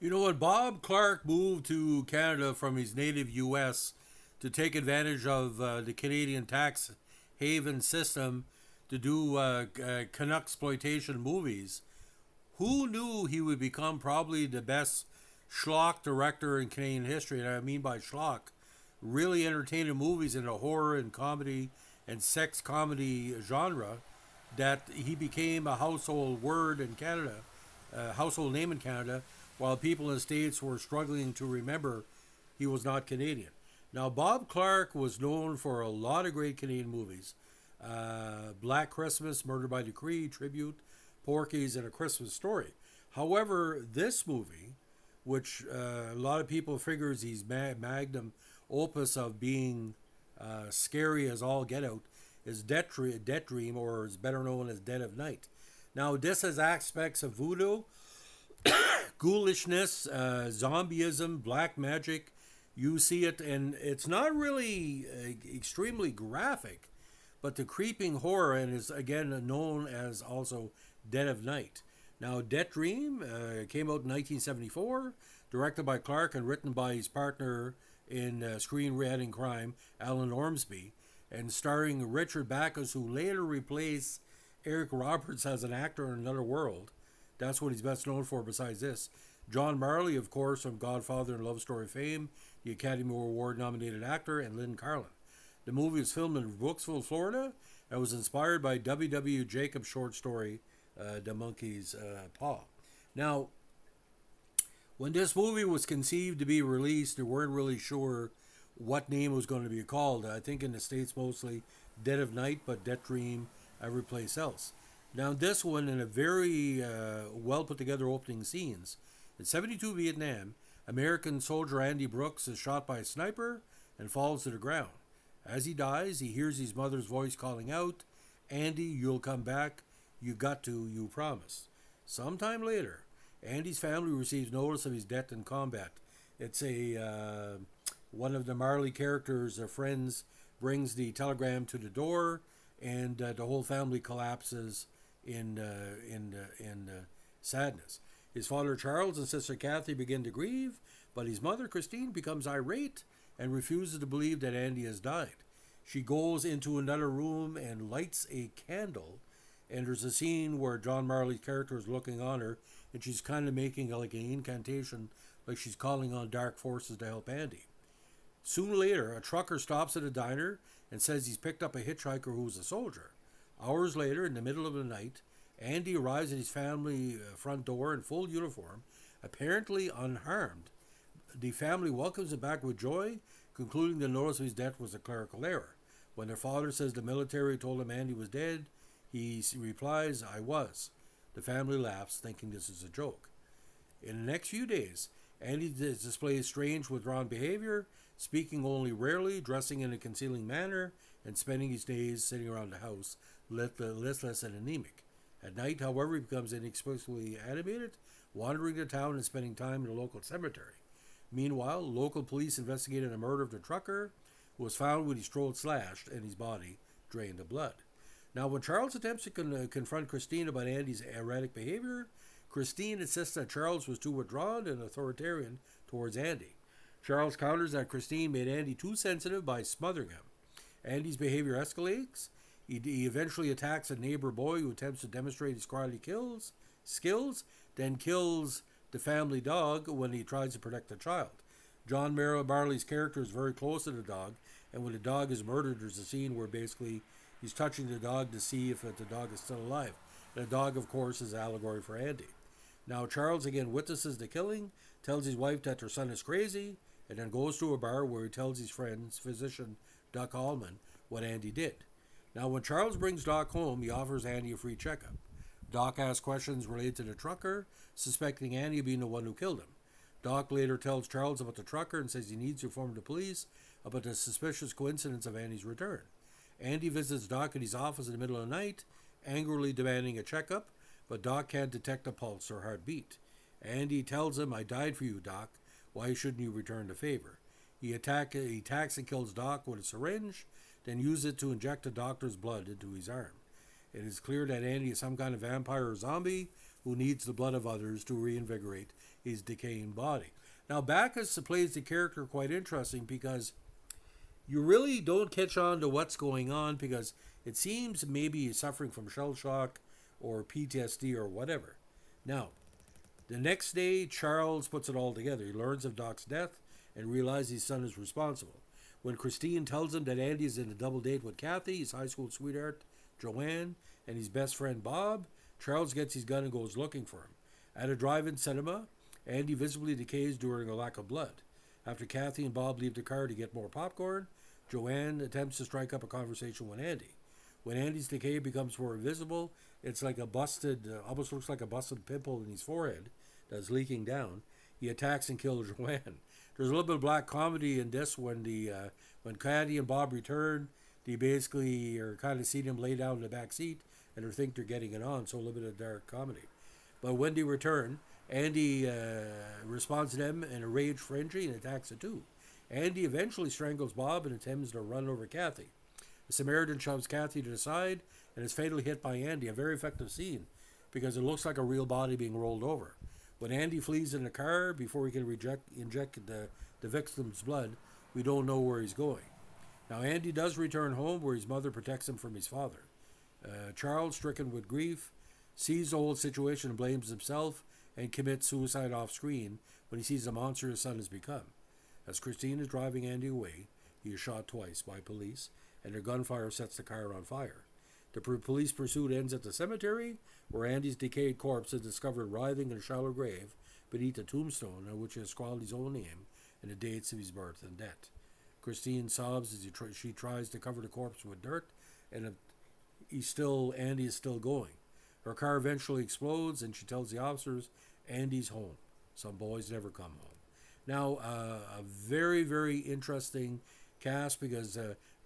You know, when Bob Clark moved to Canada from his native U.S. to take advantage of the Canadian tax haven system to do Canuck exploitation movies, who knew he would become probably the best schlock director in Canadian history? And I mean by schlock, really entertaining movies in the horror and comedy and sex comedy genre, that he became a household word in Canada, a household name in Canada, while people in the States were struggling to remember he was not Canadian. Now, Bob Clark was known for a lot of great Canadian movies: Black Christmas, Murder by Decree, Tribute, Porky's, and A Christmas Story. However, this movie, which a lot of people figures he's magnum opus of being scary as all get out, is Deathdream, or is better known as Dead of Night. Now, this has aspects of voodoo, ghoulishness, zombieism, black magic. You see it, and it's not really extremely graphic, but the creeping horror, and is again known as also Dead of Night. Now, Death Dream came out in 1974, directed by Clark and written by his partner in screenwriting crime, Alan Ormsby, and starring Richard Backus, who later replaced Eric Roberts as an actor in Another World. That's what he's best known for besides this. John Marley, of course, from Godfather and Love Story fame, the Academy Award nominated actor, and Lynn Carlin. The movie was filmed in Brooksville, Florida, and was inspired by W. W. Jacobs' short story, The Monkey's Paw. Now, when this movie was conceived to be released, they weren't really sure what name it was going to be called. I think in the States mostly Dead of Night, but Death Dream every place else. Now, this one, in a very well put together opening scenes, in 72 Vietnam, American soldier Andy Brooks is shot by a sniper and falls to the ground. As he dies, he hears his mother's voice calling out, "Andy, you'll come back. You got to, you promised." Sometime later, Andy's family receives notice of his death in combat. It's a one of the Marley characters' friends brings the telegram to the door, and the whole family collapses in sadness. His father Charles and sister Kathy begin to grieve, but his mother Christine becomes irate and refuses to believe that Andy has died. She goes into another room and lights a candle, and there's a scene where John Marley's character is looking on her, and she's kind of making like an incantation, like she's calling on dark forces to help Andy. Soon later, a trucker stops at a diner and says he's picked up a hitchhiker who's a soldier. Hours later, in the middle of the night, Andy arrives at his family front door in full uniform, apparently unharmed. The family welcomes him back with joy, concluding the notice of his death was a clerical error. When their father says the military told him Andy was dead, he replies, "I was." The family laughs, thinking this is a joke. In the next few days, Andy displays strange, withdrawn behavior, speaking only rarely, dressing in a concealing manner, and spending his days sitting around the house, listless and anemic. At night, however, he becomes inexplicably animated, wandering the town and spending time in the local cemetery. Meanwhile, local police investigated a murder of the trucker, who was found with his throat slashed and his body drained of blood. Now, when Charles attempts to confront Christine about Andy's erratic behavior, Christine insists that Charles was too withdrawn and authoritarian towards Andy. Charles counters that Christine made Andy too sensitive by smothering him. Andy's behavior escalates. He eventually attacks a neighbor boy who attempts to demonstrate his karate skills, then kills the family dog when he tries to protect the child. John Marley's character is very close to the dog, and when the dog is murdered, there's a scene where basically he's touching the dog to see if the dog is still alive. The dog, of course, is an allegory for Andy. Now, Charles again witnesses the killing, tells his wife that their son is crazy, and then goes to a bar where he tells his friends, physician Doc Allman, what Andy did. Now, when Charles brings Doc home, he offers Andy a free checkup. Doc asks questions related to the trucker, suspecting Andy being the one who killed him. Doc later tells Charles about the trucker and says he needs to inform the police about the suspicious coincidence of Andy's return. Andy visits Doc at his office in the middle of the night, angrily demanding a checkup, but Doc can't detect a pulse or heartbeat. Andy tells him, "I died for you, Doc. Why shouldn't you return the favor?" He attacks and kills Doc with a syringe, then uses it to inject the doctor's blood into his arm. It is clear that Andy is some kind of vampire or zombie who needs the blood of others to reinvigorate his decaying body. Now, Bacchus plays the character quite interesting because you really don't catch on to what's going on because it seems maybe he's suffering from shell shock or PTSD or whatever. Now, the next day, Charles puts it all together. He learns of Doc's death and realizes his son is responsible. When Christine tells him that Andy is in a double date with Kathy, his high school sweetheart, Joanne, and his best friend, Bob, Charles gets his gun and goes looking for him. At a drive-in cinema, Andy visibly decays during a lack of blood. After Kathy and Bob leave the car to get more popcorn, Joanne attempts to strike up a conversation with Andy. When Andy's decay becomes more visible, it's like a busted, almost looks like a busted pimple in his forehead that's leaking down. He attacks and kills Joanne. There's a little bit of black comedy in this when Kathy and Bob return, they basically are kind of seeing him lay down in the back seat and they think they're getting it on, so a little bit of dark comedy. But when they return, Andy responds to them in a rage frenzy and attacks the two. Andy eventually strangles Bob and attempts to run over Kathy. The Samaritan shoves Kathy to the side and is fatally hit by Andy. A very effective scene because it looks like a real body being rolled over. When Andy flees in the car before he can inject the victim's blood, we don't know where he's going. Now, Andy does return home where his mother protects him from his father. Charles, stricken with grief, sees the whole situation and blames himself and commits suicide off screen when he sees the monster his son has become. As Christine is driving Andy away, he is shot twice by police, and their gunfire sets the car on fire. The police pursuit ends at the cemetery, where Andy's decayed corpse is discovered writhing in a shallow grave beneath a tombstone on which he has scrawled his own name and the dates of his birth and death. Christine sobs as she tries to cover the corpse with dirt, and Andy is still going. Her car eventually explodes, and she tells the officers Andy's home. Some boys never come home. Now, a very, very interesting cast because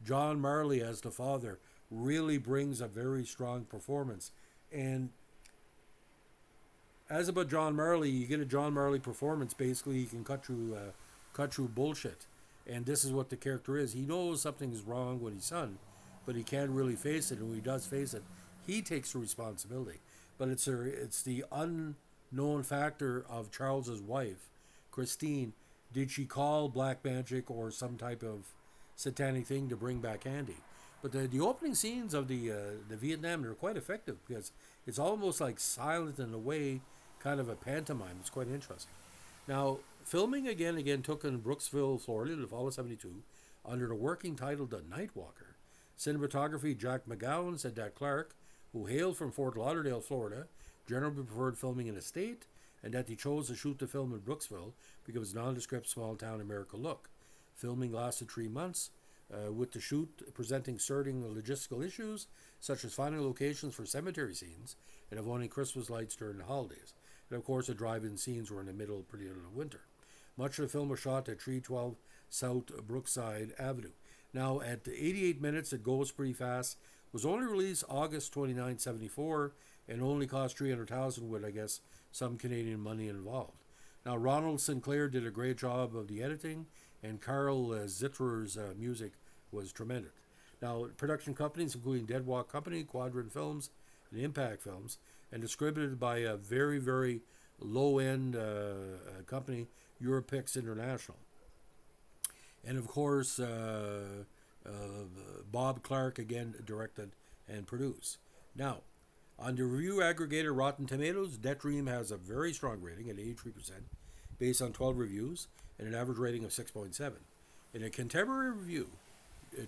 John Marley as the father really brings a very strong performance. And as about John Marley, you get a John Marley performance, basically he can cut through bullshit. And this is what the character is. He knows something is wrong with his son, but he can't really face it. And when he does face it, he takes the responsibility. But it's the unknown factor of Charles's wife, Christine. Did she call black magic or some type of satanic thing to bring back Andy? But the opening scenes of the Vietnam are quite effective because it's almost like silent in a way, kind of a pantomime. It's quite interesting. Now, filming again took in Brooksville, Florida, in the fall of '72, under the working title The Night Walker. Cinematography, Jack McGowan said that Clark, who hailed from Fort Lauderdale, Florida, generally preferred filming in a state, and that he chose to shoot the film in Brooksville because of its nondescript small-town America look. Filming lasted 3 months, with the shoot presenting certain logistical issues, such as finding locations for cemetery scenes and avoiding Christmas lights during the holidays. And of course, the drive-in scenes were in the middle of winter. Much of the film was shot at 312 South Brookside Avenue. Now, at 88 minutes, it goes pretty fast. It was only released August 29, '74, and only cost $300,000 with, I guess, some Canadian money involved. Now, Ronald Sinclair did a great job of the editing, and Carl Zitterer's music was tremendous. Now, production companies, including Dead Walk Company, Quadrant Films, and Impact Films, and distributed by a very, very low-end company, Europix International. And of course, Bob Clark again directed and produced. Now, on the review aggregator Rotten Tomatoes, Deathdream has a very strong rating at 83%, based on 12 reviews, and an average rating of 6.7. In a contemporary review,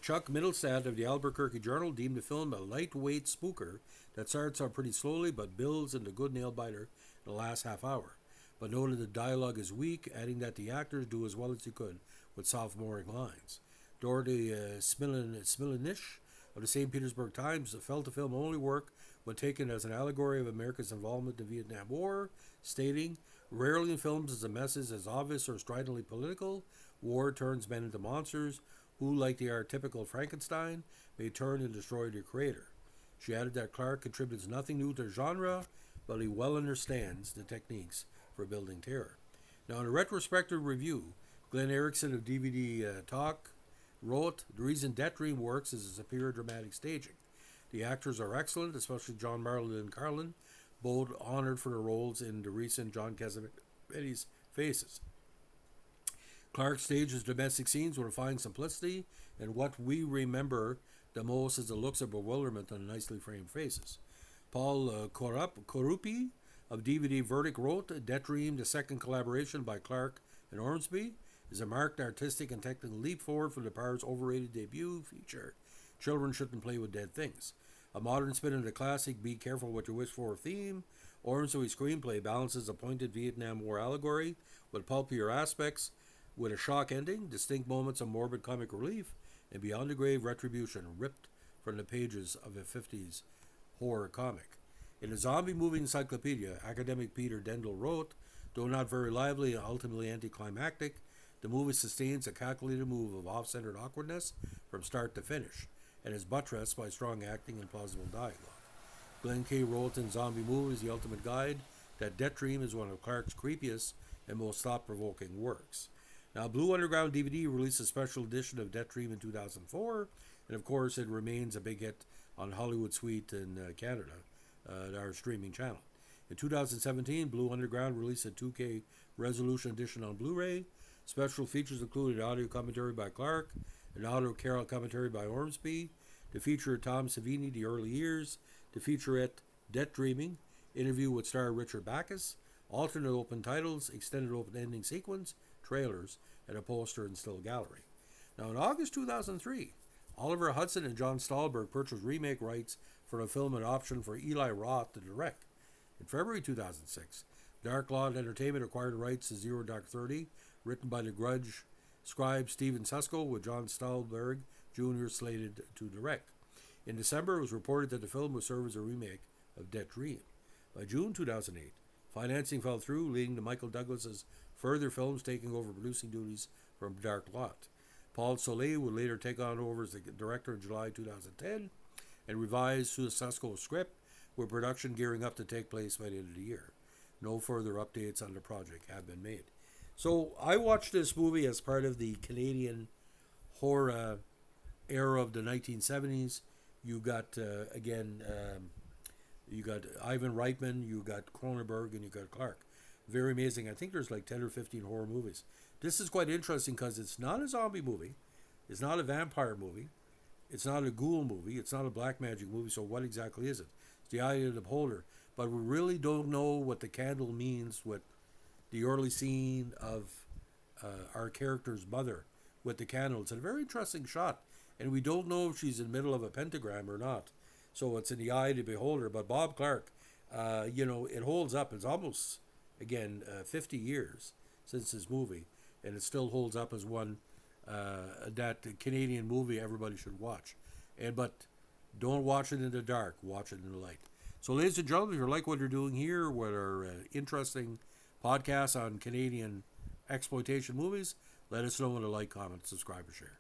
Chuck Middlestad of the Albuquerque Journal deemed the film a lightweight spooker that starts out pretty slowly but builds into good nail-biter in the last half hour, but noted the dialogue is weak, adding that the actors do as well as they could with sophomoric lines. Dorothy Smilinich of the St. Petersburg Times felt the film only worked when taken as an allegory of America's involvement in the Vietnam War, stating, "Rarely in films is the message as obvious or stridently political. War turns men into monsters who, like the archetypical Frankenstein, may turn and destroy their creator." She added that Clark contributes nothing new to the genre, but he well understands the techniques for building terror. Now, in a retrospective review, Glenn Erickson of DVD Talk wrote, "The reason Deathdream works is its superior dramatic staging. The actors are excellent, especially John Marley and Carlin, both honored for their roles in the recent John Cassavetes Eddie's faces. Clark stages domestic scenes with a fine simplicity, and what we remember the most is the looks of bewilderment on the nicely framed faces. Paul Korupi of DVD Verdict wrote, Deathdream, the second collaboration by Clark and Ormsby, is a marked artistic and technical leap forward from the pair's overrated debut feature, Children Shouldn't Play with Dead Things. A modern spin on the classic Be Careful What You Wish For theme, Ormsby's screenplay balances a pointed Vietnam War allegory with pulpier aspects, with a shock ending, distinct moments of morbid comic relief, and beyond the grave retribution ripped from the pages of a 50s horror comic. In a zombie movie encyclopedia, academic Peter Dendel wrote, though not very lively and ultimately anticlimactic, the movie sustains a calculated move of off-centered awkwardness from start to finish, and is buttressed by strong acting and plausible dialogue. Glenn K. wrote in Zombie Movies, The Ultimate Guide, that Deathdream is one of Clark's creepiest and most thought-provoking works. Now, Blue Underground DVD released a special edition of Deathdream in 2004, and of course it remains a big hit on Hollywood Suite in Canada, our streaming channel. In 2017, Blue Underground released a 2K resolution edition on Blu-ray. Special features included audio commentary by Clark, an audio carol commentary by Ormsby, the feature Tom Savini, The Early Years, the featurette Deathdreaming, interview with star Richard Backus, alternate open titles, extended open ending sequence, trailers, and a poster and still gallery. Now, in August 2003, Oliver Hudson and John Stahlberg purchased remake rights for a film and option for Eli Roth to direct. In February 2006, Dark Law Entertainment acquired rights to Zero Dark 30, written by the Grudge scribe Steven Susko, with John Stahlberg Jr. slated to direct. In December, it was reported that the film would serve as a remake of Deathdream. By June 2008, financing fell through, leading to Michael Douglas's further films taking over producing duties from Dark Lot. Paul Soleil would later take on over as the director in July 2010 and revise Susko's script, with production gearing up to take place by the end of the year. No further updates on the project have been made. So I watched this movie as part of the Canadian horror era of the 1970s. You got, you got Ivan Reitman, you got Cronenberg, and you got Clark. Very amazing. I think there's like 10 or 15 horror movies. This is quite interesting because it's not a zombie movie. It's not a vampire movie. It's not a ghoul movie. It's not a black magic movie. So what exactly is it? It's the Eye of the Beholder. But we really don't know what the candle means with the early scene of our character's mother with the candle. It's a very interesting shot. And we don't know if she's in the middle of a pentagram or not. So it's in the Eye of the Beholder. But Bob Clark, it holds up. It's almost, 50 years since this movie. And it still holds up as one, that Canadian movie everybody should watch. But don't watch it in the dark. Watch it in the light. So, ladies and gentlemen, if you like what you're doing here, what are interesting podcasts on Canadian exploitation movies, let us know in a like, comment, subscribe, or share.